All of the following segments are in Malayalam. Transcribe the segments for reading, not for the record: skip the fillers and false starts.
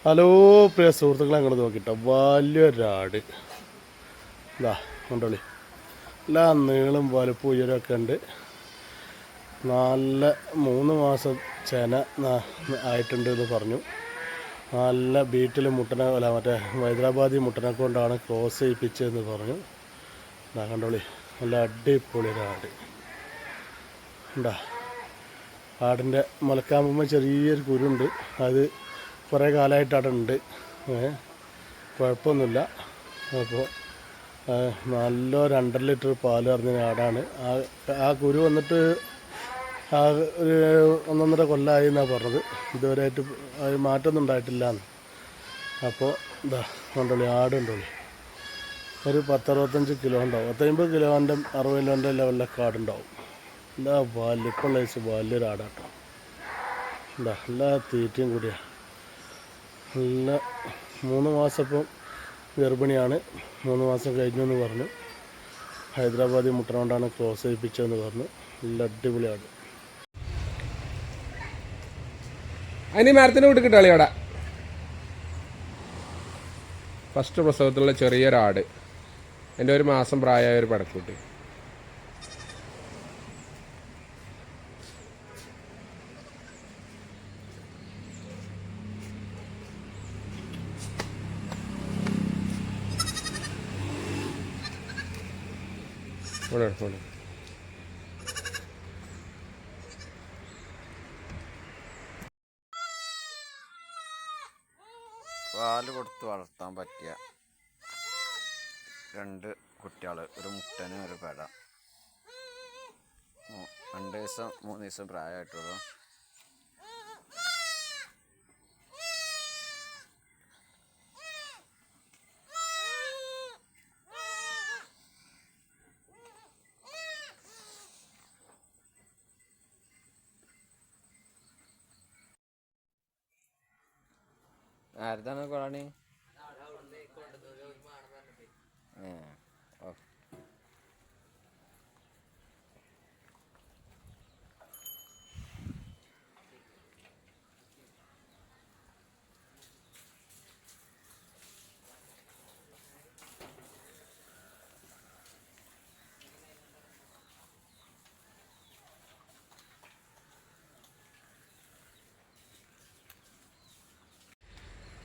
ഹലോ പ്രിയ സുഹൃത്തുക്കളെ, അങ്ങോട്ട് നോക്കിട്ടോ വലിയൊരാട്. ഇതാ കണ്ടോളി, എല്ലാം നീളം വലുപ്പം ഉയരമൊക്കെ ഉണ്ട്. നല്ല 3 മാസം ചെന ആയിട്ടുണ്ട് എന്ന് പറഞ്ഞു. നല്ല ബീറ്റിൽ മുട്ടനെ അല്ല മറ്റേ ഹൈദരാബാദി മുട്ടനെ കൊണ്ടാണ് ക്രോസ് ചെയ്യിപ്പിച്ചതെന്ന് പറഞ്ഞു. ഇതാ കണ്ടോളി, നല്ല അടിപൊളി ഒരാട്. ഉണ്ടാ ആടിൻ്റെ മുലക്കാമ്പുമ്പോൾ ചെറിയൊരു കുരുണ്ട്. അത് കുറേ കാലമായിട്ട് അവിടെ ഉണ്ട്, കുഴപ്പമൊന്നുമില്ല. അപ്പോൾ നല്ല 2.5 ലിറ്റർ പാൽ അറിഞ്ഞ ആടാണ്. ആ കുരു വന്നിട്ട് ഒരു 1.5 കൊല്ലമായി എന്നാണ് പറഞ്ഞത്. ഇതുവരെയായിട്ട് മാറ്റമൊന്നും ഉണ്ടായിട്ടില്ല. അപ്പോൾ ഇതാ കണ്ടോളി, ആടുണ്ടോളി, ഒരു 10-65 കിലോ ഉണ്ടാവും. 50 കിലോൻ്റെ 60 കിലോൻ്റെ ലെവലിലൊക്കെ ആടുണ്ടാവും. എന്താ വലിപ്പമുള്ള വലിയൊരു ആടാട്ടോ. എന്താ എല്ലാ തീറ്റയും കൂടിയാണ്. നല്ല 3 മാസം ഇപ്പം ഗർഭിണിയാണ്. 3 മാസം കഴിഞ്ഞു എന്ന് പറഞ്ഞു. ഹൈദരാബാദി മുട്ടന കൊണ്ടാണ് ക്രോസ് ചെയ്യിപ്പിച്ചതെന്ന് പറഞ്ഞു. നല്ല അടിപൊളിയാണ്. അതിന് മരത്തിന് വിട്ട് കിട്ടാളി അവിടെ. ഫസ്റ്റ് പ്രസവത്തിലുള്ള ചെറിയൊരാട്, എൻ്റെ 1 മാസം പ്രായമായ ഒരു പടക്കുട്ടി. പാല് കൊടുത്ത് വളർത്താൻ പറ്റിയ 2 കുട്ടികൾ, ഒരു മുട്ടനും ഒരു പെട. 2 ദിവസം 3 ദിവസം പ്രായമായിട്ടുള്ളൂ. ആരുതാണ് കൊളാണി?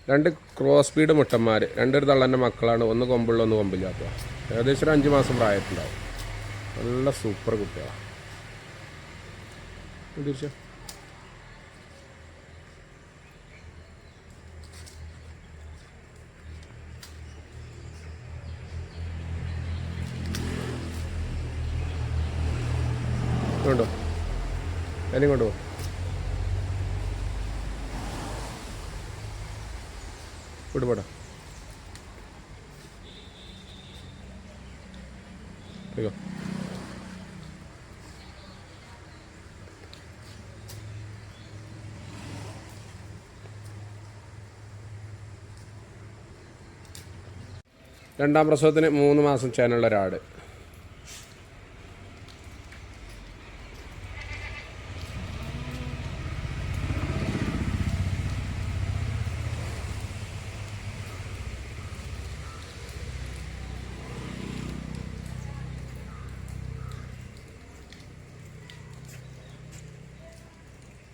രണ്ട് ക്രോസ് ബീഡ് മുട്ടന്മാർ, 2 തള്ളൻ്റെ മക്കളാണ്. 1 കൊമ്പുള്ള 1 കൊമ്പില്ലാത്ത. ഏകദേശം ഒരു 5 മാസം പ്രായത്തിലുണ്ടാവും. നല്ല സൂപ്പർ കുട്ടികളാണ്. തിരിച്ചോ കൊണ്ടോ, അതിനും കൊണ്ടുപോ. വിടുപടാ അയ്യോ. രണ്ടാം പ്രസവത്തിന് 3 മാസം ചേനുള്ള ഒരാട്.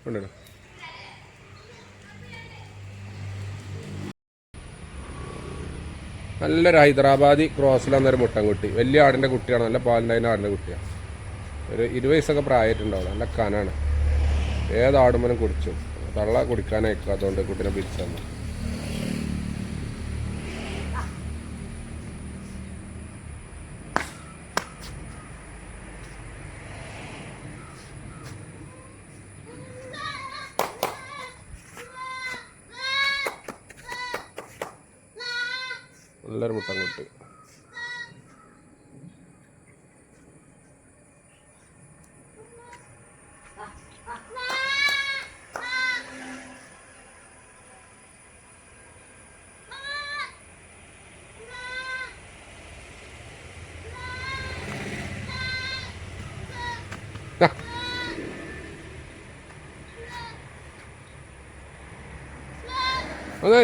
ഉണ്ടോ നല്ലൊരു ഹൈദരാബാദി ക്രോസിലന്നൊരു മുട്ടൻകുട്ടി. വലിയ ആടിൻ്റെ കുട്ടിയാണ്, നല്ല പാലിൻ്റെ ആടിൻ്റെ കുട്ടിയാണ്. ഒരു 20 വയസ്സൊക്കെ പ്രായമായിട്ടുണ്ടാവും. നല്ല കനാണ്. ഏതാടുമ്പോഴും കുടിച്ചു. തള്ള കുടിക്കാനയക്കുക, അതുകൊണ്ട് കുട്ടീനെ പിരിച്ചു തന്നു. നല്ലൊരു മുട്ടൻകുട്ടി. അതെ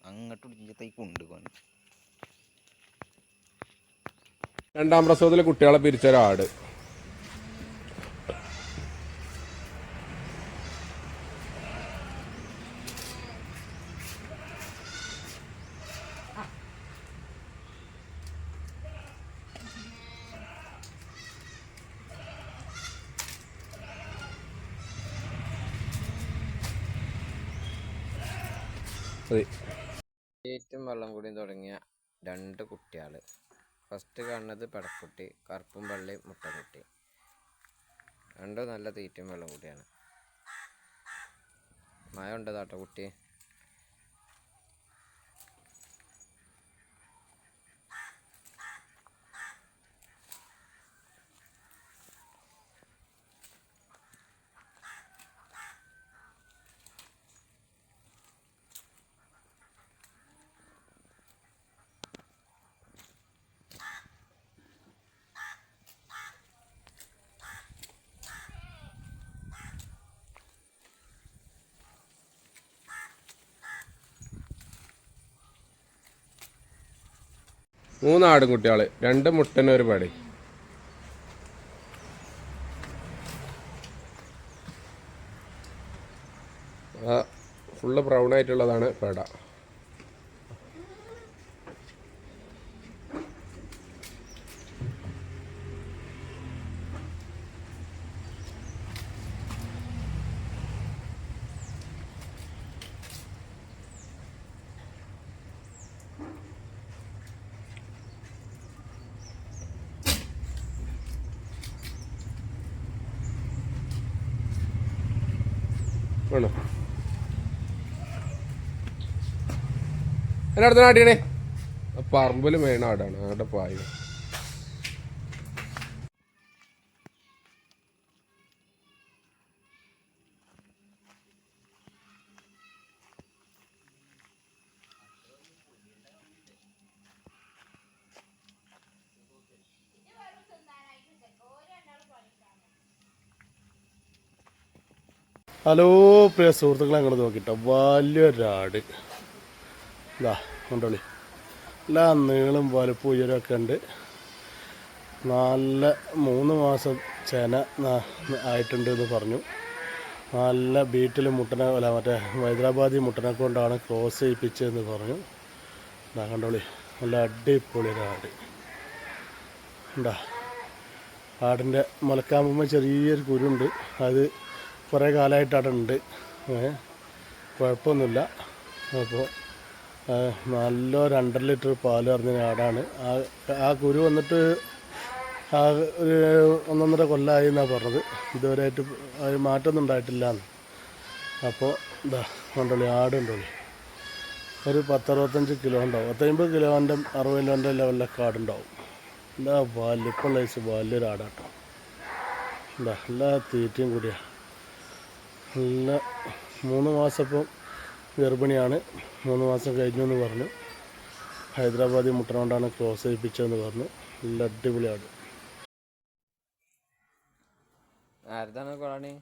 അങ്ങോട്ട് കൊണ്ടുപോകാൻ രണ്ടാം പ്രസവത്തിൽ കുട്ടികളെ പിരിച്ചൊരാട്. അതെ തീറ്റും വെള്ളം കൂടിയും തുടങ്ങിയ 2 കുട്ടികൾ. ഫസ്റ്റ് കാണുന്നത് പെടക്കുട്ടി, കറുപ്പും വെള്ളയും മുട്ടക്കുട്ടി. രണ്ടും നല്ല തീറ്റും വെള്ളം കൂടിയാണ്. മഴ ഉണ്ടതാട്ടോ കുട്ടി. മൂന്നാടും കുട്ടികൾ, 2 മുട്ടനും ഒരു പടി. ഫുള്ള് ബ്രൗൺ ആയിട്ടുള്ളതാണ് പേട. ആണോ എൻ്റെ അടുത്ത നാട്ടിയാണേ പറമ്പിൽ മെയിൻ ആടാണ്. ആടെ പായ ഹലോ പ്രിയ സുഹൃത്തുക്കളെ, അങ്ങോട്ട് നോക്കിട്ടോ വലിയൊരാട്. ഇതാ കണ്ടോളി, എല്ലാ നീളും വലുപ്പം ഉയരമൊക്കെ ഉണ്ട്. നല്ല 3 മാസം ചെന ആയിട്ടുണ്ട് എന്ന് പറഞ്ഞു. നല്ല ബീറ്റിൽ മുട്ടനെ അല്ല മറ്റേ ഹൈദരാബാദി മുട്ടനെ കൊണ്ടാണ് ക്രോസ് ചെയ്യിപ്പിച്ചതെന്ന് പറഞ്ഞു. ഇതാ കണ്ടോളി, നല്ല അടിപൊളി ഒരാട്. ഉണ്ടാ ആടിൻ്റെ മുലക്കാമ്പുമ്പോൾ ചെറിയൊരു കുരുണ്ട്. അത് കുറേ കാലമായിട്ട് അവിടെ ഉണ്ട്, കുഴപ്പമൊന്നുമില്ല. അപ്പോൾ നല്ലൊരു 2.5 ലിറ്റർ പാൽ കറന്ന ആടാണ്. ആ കുരു വന്നിട്ട് ഒരു 1.5 കൊല്ലമായി എന്നാണ് പറഞ്ഞത്. ഇതുവരെയായിട്ട് മാറ്റമൊന്നും ഉണ്ടായിട്ടില്ല. അപ്പോൾ ഇതാ കണ്ടോളി, ആടുണ്ടോളി, ഒരു 10-65 കിലോ ഉണ്ടാവും. 50 കിലോൻ്റെ 60 കിലോൻ്റെ ലെവലിലൊക്കെ ആടുണ്ടാവും. എന്താ വലിപ്പമുള്ള വലിയൊരു ആടാട്ടോ. എന്താ എല്ലാ തീറ്റയും കൂടിയാണ്. നല്ല 3 മാസം ഇപ്പം ഗർഭിണിയാണ്. 3 മാസം കഴിഞ്ഞു എന്ന് പറഞ്ഞു. ഹൈദരാബാദി മുട്ടന കൊണ്ടാണ് ക്രോസ് ചെയ്യിപ്പിച്ചതെന്ന് പറഞ്ഞു. നല്ല അടിപൊളി ആട്. ആരതാണ് കൊളാണി?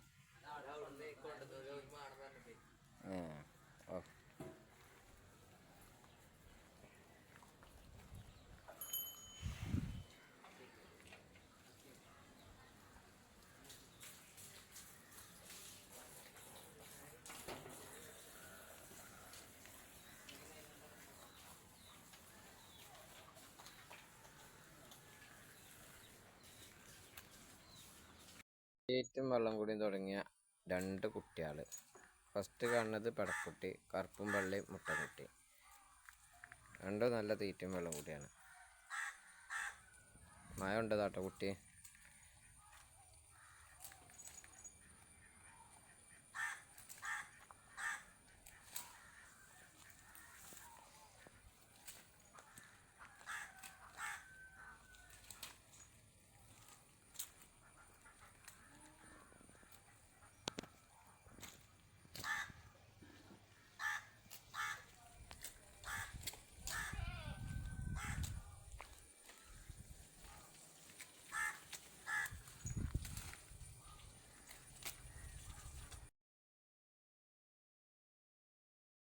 തീറ്റും വെള്ളം കൂടിയും തുടങ്ങിയ 2 കുട്ടികൾ. ഫസ്റ്റ് കാണുന്നത് പെടക്കുട്ടി, കറുപ്പും വെള്ളയും മുട്ടക്കുട്ടി. രണ്ടും നല്ല തീറ്റും വെള്ളം കൂടിയാണ്. മഴ ഉണ്ടതാട്ടോ കുട്ടി.